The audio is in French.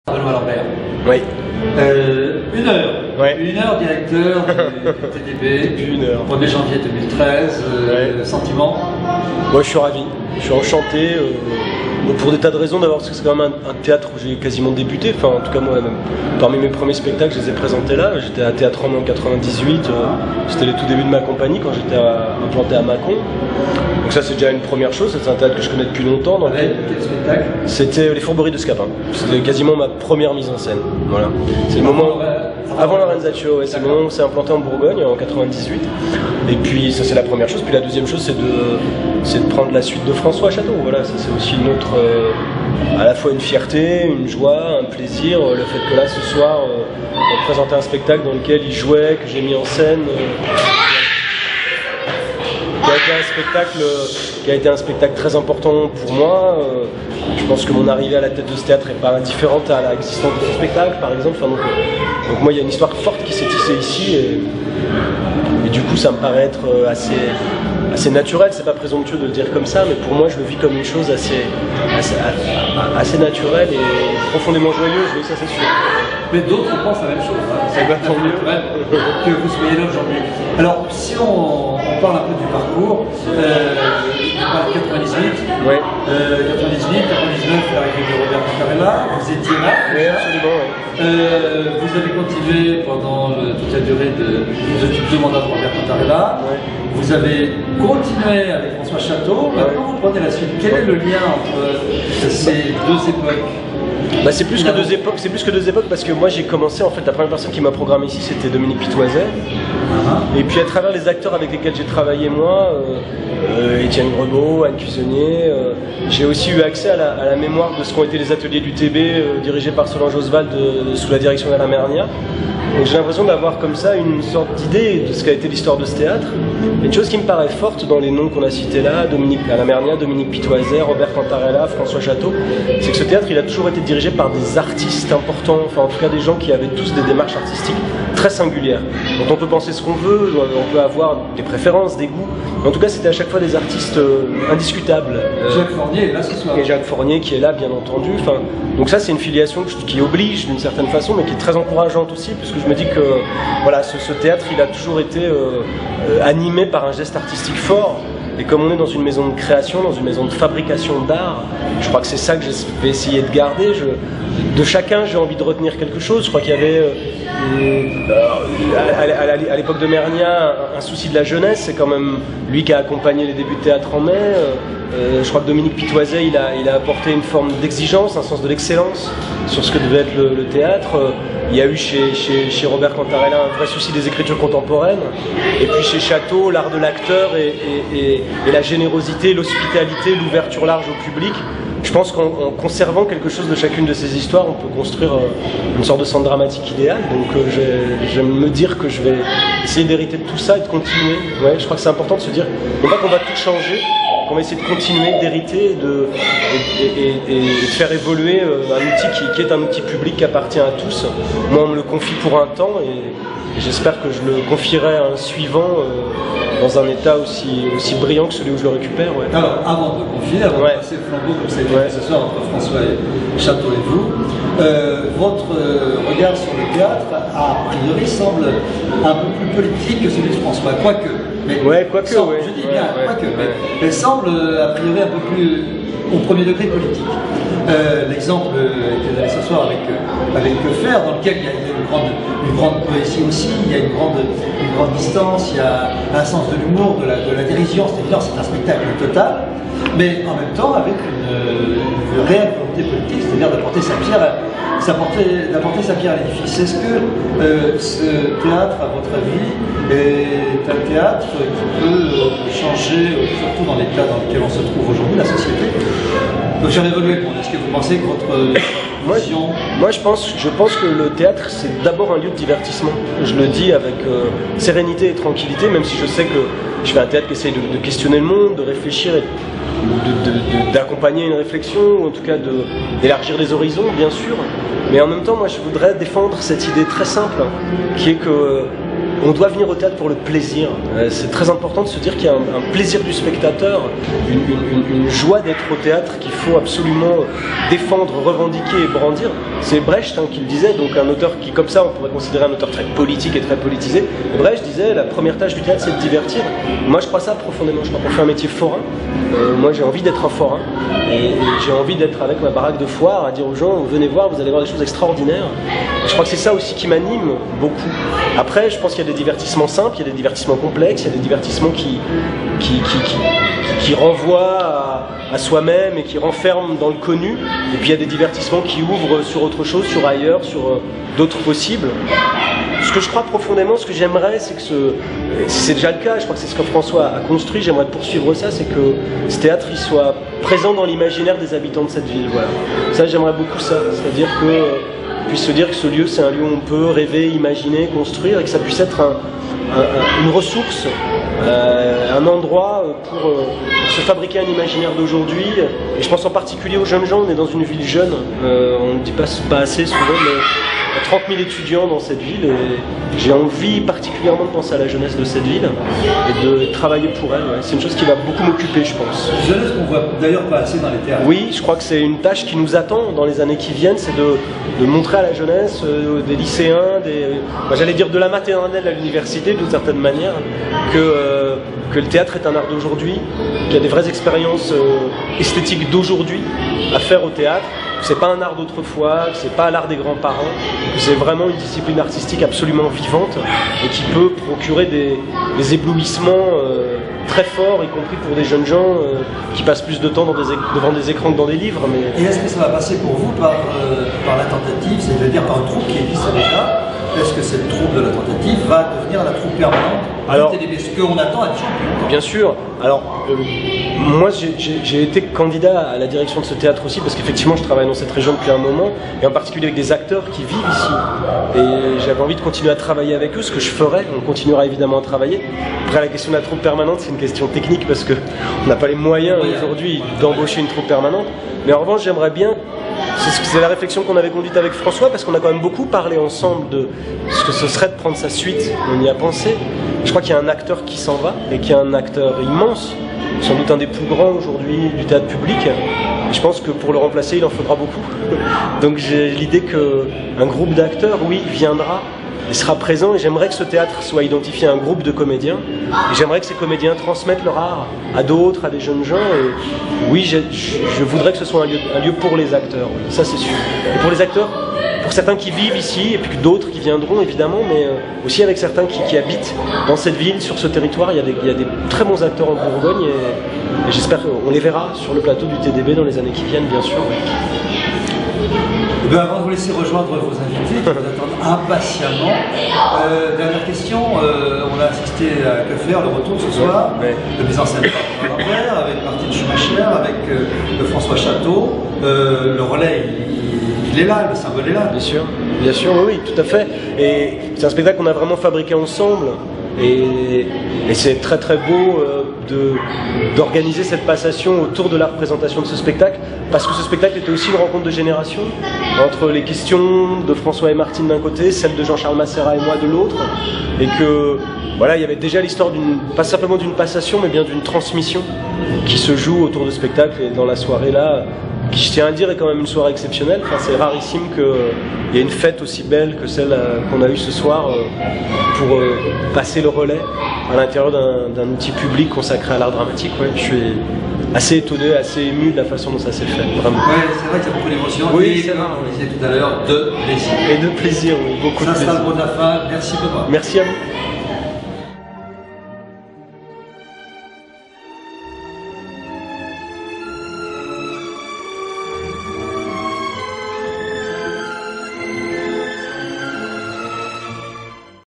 Benoît Lambert. Oui. 1 heure. Ouais. 1 heure directeur du TDB. 1 heure. 1er janvier 2013. Sentiment. Moi je suis ravi, je suis enchanté pour des tas de raisons. D'abord parce que c'est quand même un théâtre où j'ai quasiment débuté, enfin en tout cas moi même parmi mes premiers spectacles je les ai présentés là. J'étais à Théâtre Romain en 98, c'était les tout débuts de ma compagnie quand j'étais implanté à Mâcon. Donc ça c'est déjà une première chose, c'est un théâtre que je connais depuis longtemps. Quel spectacle? C'était Les Fourberies de Scapin, c'était quasiment ma première mise en scène. Voilà. C'est le moment... Avant Lorenzaccio, ouais, c'est le moment où on s'est implanté en Bourgogne en 98. Et puis ça c'est la première chose. Puis la deuxième chose c'est de prendre la suite de François Château. Voilà, ça c'est aussi une autre, à la fois une fierté, une joie, un plaisir. Le fait que là ce soir on présentait un spectacle dans lequel il jouait, que j'ai mis en scène. Qui a été un spectacle très important pour moi. Je pense que mon arrivée à la tête de ce théâtre n'est pas indifférente à l'existence de ce spectacle, par exemple. Enfin, donc moi, il y a une histoire forte qui s'est tissée ici, et du coup, ça me paraît être assez naturel. C'est pas présomptueux de le dire comme ça, mais pour moi, je le vis comme une chose assez naturelle et profondément joyeuse. Oui, ça c'est sûr. Mais d'autres pensent la même chose. Hein. C'est pas tant mieux que vous soyez là aujourd'hui. Alors, si on parle un peu du parcours, on parle de 98, ouais. 99, l'arrivée de Robert Cantarella, vous étiez là. Oui, absolument. Ouais. Vous avez continué pendant toute la durée de mandat de Robert Cantarella. Ouais. Vous avez continué avec François Château. Maintenant, vous prenez la suite. Quel est le lien entre ces deux époques? Bah c'est plus que deux époques parce que moi j'ai commencé en fait, la première personne qui m'a programmé ici c'était Dominique Pitoiset. Et puis à travers les acteurs avec lesquels j'ai travaillé moi, Étienne Grebeau, Anne Cuisonnier, j'ai aussi eu accès à la mémoire de ce qu'ont été les ateliers du TB dirigés par Solange Oswald sous la direction d'Alain Mernia. Donc j'ai l'impression d'avoir comme ça une sorte d'idée de ce qu'a été l'histoire de ce théâtre. Et une chose qui me paraît forte dans les noms qu'on a cités là, Alain Mernia, Dominique Pitoiset, Robert Cantarella, François Château, c'est que ce théâtre il a toujours été dirigé par des artistes importants, enfin en tout cas des gens qui avaient tous des démarches artistiques très singulières. Donc on peut penser ce qu'on veut, on peut avoir des préférences, des goûts, mais en tout cas c'était à chaque fois des artistes indiscutables. Jacques Fournier est là ce soir. Et Jacques Fournier qui est là bien entendu. Enfin, donc ça c'est une filiation qui oblige d'une certaine façon, mais qui est très encourageante aussi, puisque je me dis que voilà, ce théâtre il a toujours été animé par un geste artistique fort. Et comme on est dans une maison de création, dans une maison de fabrication d'art, je crois que c'est ça que je vais essayer de garder. De chacun, j'ai envie de retenir quelque chose. Je crois qu'il y avait, à l'époque de Mernia, un souci de la jeunesse. C'est quand même lui qui a accompagné les débuts de Théâtre en mai. Je crois que Dominique Pitoiset, il a apporté une forme d'exigence, un sens de l'excellence sur ce que devait être le théâtre. Il y a eu chez Robert Cantarella un vrai souci des écritures contemporaines. Et puis chez Château, l'art de l'acteur et la générosité, l'hospitalité, l'ouverture large au public. Je pense qu'en conservant quelque chose de chacune de ces histoires, on peut construire une sorte de centre dramatique idéal. Donc je vais me dire que je vais essayer d'hériter de tout ça et de continuer. Ouais, je crois que c'est important de se dire, non pas qu'on va tout changer, qu'on va essayer de continuer, d'hériter et de faire évoluer un outil qui est un outil public qui appartient à tous. Moi on me le confie pour un temps et j'espère que je le confierai à un suivant dans un état aussi brillant que celui où je le récupère. Ouais. Alors, avant de le confier, avant de passer le flambeau comme ça a été fait ce soir entre François et Château et vous, votre regard sur le théâtre, a priori, semble un peu plus politique que celui de François, quoique. Mais je dis bien, quoique, mais semble a priori un peu plus au premier degré politique. L'exemple était donné ce soir avec Que faire, dans lequel il y a une grande poésie aussi, il y a une grande distance, il y a un sens de l'humour, de la dérision, c'est évident, c'est un spectacle total, mais en même temps avec une réelle volonté politique, c'est-à-dire d'apporter sa pierre à l'édifice. Est-ce que ce théâtre, à votre avis, est un théâtre qui peut changer, surtout dans l'état dans lequel on se trouve aujourd'hui, la société? Donc j'en ai évolué. Est-ce que vous pensez que votre vision... Moi je pense que le théâtre c'est d'abord un lieu de divertissement. Je le dis avec sérénité et tranquillité, même si je sais que je fais un théâtre qui essaye de questionner le monde, de réfléchir et d'accompagner une réflexion, ou en tout cas d'élargir les horizons bien sûr. Mais en même temps moi je voudrais défendre cette idée très simple qui est que on doit venir au théâtre pour le plaisir. C'est très important de se dire qu'il y a un plaisir du spectateur, une joie d'être au théâtre qu'il faut absolument défendre, revendiquer et brandir. c'est Brecht qui le disait, donc un auteur qui, comme ça, on pourrait considérer un auteur très politique et très politisé. Et Brecht disait, la première tâche du théâtre, c'est de divertir. Moi, je crois ça profondément. Je crois qu'on fait un métier forain. Moi, j'ai envie d'être un forain. Et j'ai envie d'être avec ma baraque de foire, à dire aux gens, venez voir, vous allez voir des choses extraordinaires. Et je crois que c'est ça aussi qui m'anime beaucoup. Après, je pense qu'il y a des divertissements simples, il y a des divertissements complexes, il y a des divertissements qui renvoient à soi-même et qui renferment dans le connu. Et puis il y a des divertissements qui ouvrent sur autre chose, sur ailleurs, sur d'autres possibles. Ce que je crois profondément, ce que j'aimerais, c'est que c'est déjà le cas, je crois que c'est ce que François a construit, j'aimerais poursuivre ça, c'est que ce théâtre il soit présent dans l'imaginaire des habitants de cette ville. Voilà. Ça, j'aimerais beaucoup ça, c'est-à-dire qu'on puisse se dire que ce lieu, c'est un lieu où on peut rêver, imaginer, construire, et que ça puisse être une ressource, un endroit pour se fabriquer un imaginaire d'aujourd'hui. Et je pense en particulier aux jeunes gens, on est dans une ville jeune, on ne dit pas assez souvent, mais il y a 30 000 étudiants dans cette ville et j'ai envie particulièrement de penser à la jeunesse de cette ville et de travailler pour elle. Ouais. C'est une chose qui va beaucoup m'occuper, je pense. Jeunesse qu'on voit d'ailleurs pas assez dans les théâtres. Oui, je crois que c'est une tâche qui nous attend dans les années qui viennent, c'est de montrer à la jeunesse, des lycéens, j'allais dire de la maternelle à l'université d'une certaine manière, que le théâtre est un art d'aujourd'hui, qu'il y a des vraies expériences esthétiques d'aujourd'hui à faire au théâtre. C'est pas un art d'autrefois, c'est pas l'art des grands-parents, c'est vraiment une discipline artistique absolument vivante et qui peut procurer des éblouissements très forts, y compris pour des jeunes gens qui passent plus de temps devant des écrans que dans des livres. Mais... Et est-ce que ça va passer pour vous par la tentative, c'est-à-dire par une troupe qui existe déjà? Est-ce que cette troupe de la tentative va devenir la troupe permanente? Alors, ce qu'on attend à des gens? Bien sûr. Alors, moi, j'ai été candidat à la direction de ce théâtre aussi, parce qu'effectivement, je travaille dans cette région depuis un moment, et en particulier avec des acteurs qui vivent ici. Et j'avais envie de continuer à travailler avec eux, ce que je ferai. On continuera évidemment à travailler. Après, la question de la troupe permanente, c'est une question technique, parce qu'on n'a pas les moyens aujourd'hui d'embaucher une troupe permanente. Mais en revanche, j'aimerais bien... C'est la réflexion qu'on avait conduite avec François, parce qu'on a quand même beaucoup parlé ensemble de ce que ce serait de prendre sa suite. On y a pensé. Je crois qu'il y a un acteur qui s'en va, et qu'il y a un acteur immense, sans doute un des plus grands aujourd'hui du théâtre public. Et je pense que pour le remplacer, il en faudra beaucoup. Donc j'ai l'idée qu'un groupe d'acteurs, oui, viendra et sera présent, et j'aimerais que ce théâtre soit identifié à un groupe de comédiens, et j'aimerais que ces comédiens transmettent leur art à d'autres, à des jeunes gens, et oui, je voudrais que ce soit un lieu pour les acteurs, oui, ça c'est sûr. Et pour les acteurs, pour certains qui vivent ici, et puis d'autres qui viendront évidemment, mais aussi avec certains qui habitent dans cette ville, sur ce territoire. Il y a des très bons acteurs en Bourgogne, et j'espère qu'on les verra sur le plateau du TDB dans les années qui viennent, bien sûr. Oui. Avant de vous laisser rejoindre vos invités, qui vous attendent impatiemment, dernière question, on a assisté à Que faire, le retour ce soir, de mise en scène par Lambert, avec Martine Schumacher, avec François Chateau, le relais, il est là, le symbole est là. Bien sûr, oui, tout à fait. Et c'est un spectacle qu'on a vraiment fabriqué ensemble, et c'est très très beau d'organiser cette passation autour de la représentation de ce spectacle, parce que ce spectacle était aussi une rencontre de génération entre les questions de François et Martine d'un côté, celles de Jean-Charles Masséra et moi de l'autre, et que voilà, il y avait déjà l'histoire pas simplement d'une passation, mais bien d'une transmission qui se joue autour de ce spectacle. Et dans la soirée là, qui, je tiens à dire, est quand même une soirée exceptionnelle. Enfin, c'est rarissime qu'il y ait une fête aussi belle que celle qu'on a eue ce soir pour passer le relais à l'intérieur d'un outil public consacré à l'art dramatique. Ouais. Je suis assez étonné, assez ému de la façon dont ça s'est fait, vraiment. Oui, c'est vrai qu'il y a beaucoup d'émotions, oui, et comme on disait tout à l'heure, de plaisir. Et de plaisir, oui, beaucoup de plaisir. Ça sera le mot de la fin, merci Benoît. Merci à vous.